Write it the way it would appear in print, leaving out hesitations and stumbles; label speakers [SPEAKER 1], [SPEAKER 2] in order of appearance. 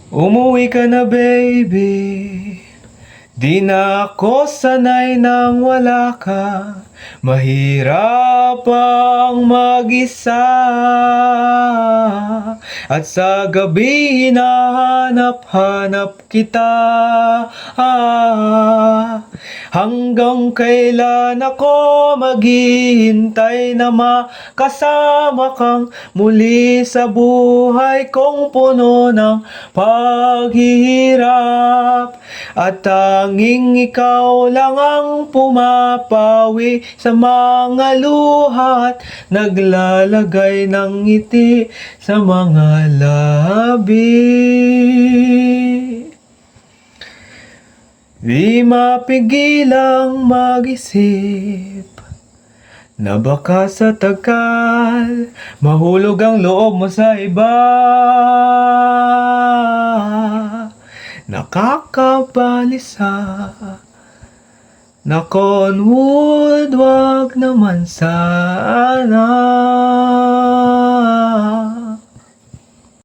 [SPEAKER 1] Umuwi ka na baby, di na ako sanay nang wala ka. Mahirap ang mag-isa, at sa gabi hinahanap-hanap kita. Hanggang kailan ako maghihintay na makasama kang muli sa buhay kong puno ng paghihirap. At tanging ikaw lang ang pumapawi sa mga luha at naglalagay ng ngiti sa mga labi. Di mapigilang mag-isip na baka sa tagal mahulog ang loob mo sa iba. Nakakabalisa na Conwood, wag naman sana.